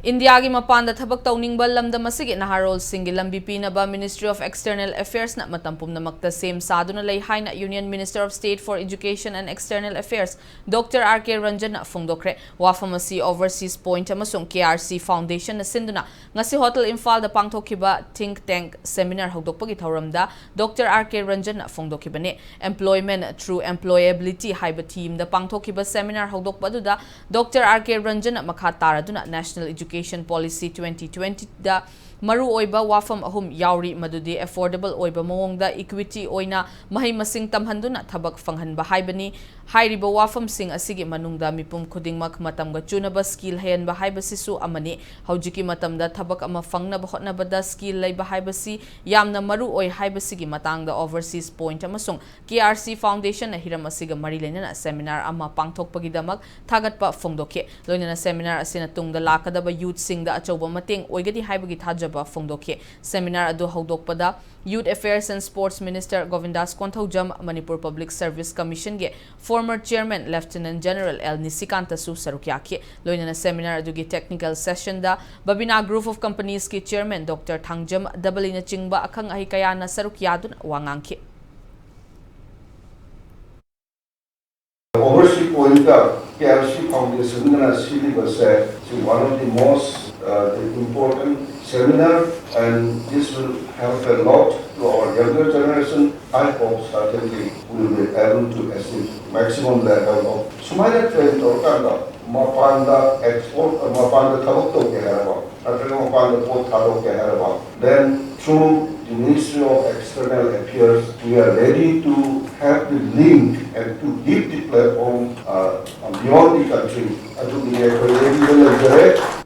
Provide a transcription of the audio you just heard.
India gi mapanda thabak tawningbal lamdam asigi naharol singi lambi pinaba Ministry of External Affairs na matampum namakta same saduna lay haina Union Minister of State for Education and External Affairs Dr. R.K. RANJAN na phongdokre wafamasi Overseas Point amasung KRC Foundation na sinduna ngasi Hotel Imphal da pangthokiba think tank seminar hogdokpagi thauramda Dr. R.K. RANJAN na phongdokibane Employment through Employability haiba team da pangthokiba seminar hogdokpaduda Dr. R.K. RANJAN na makha taraduna National Education Policy 2020 da maru oiba wafam ahum yauri madudi affordable oiba mawongda equity oina mahay masing tamhanduna thabak fanghanba haibani hairiba wafam sing asigi manungda mipum khudingmak matamga chunaba skill hayanba haibasisu amani haujiki matamda thabak ama fangnaba hotnabada skill laiba haibasi yamna maru oi haibasigi matangda Overseas Point amasung KRC Foundation na hiram asiga mari lenana seminar ama pangthokpagidamak thagatpa phongdokhe loinana seminar asina tungda lakadaba youth singda achauba mateng oigadi haibagi thajaba phongdokhe seminar adu hawdokpada Youth Affairs and Sports Minister Govindas Konthaujam Manipur Public Service Commission ge former chairman Lieutenant General L Nisikanta su sarukyakhe loinana seminar adu ge technical session da Babina Group of Companies ki chairman Dr. Thangjam Dabalina chingba akhang ahi kayana sarukyadun wangangkhe Overseas Point KRC Foundation is one of the most important seminar, and this will help a lot to our younger generation. I hope certainly we will be able to achieve maximum level of Sumaya trend or Kanda, Mapanda export or Mapanda Tabako Keharaba, Mapanda Port Tabo Keharaba. Then through the Ministry of External Affairs, we are ready to have the link and to give the platform beyond the country. I think we are ready to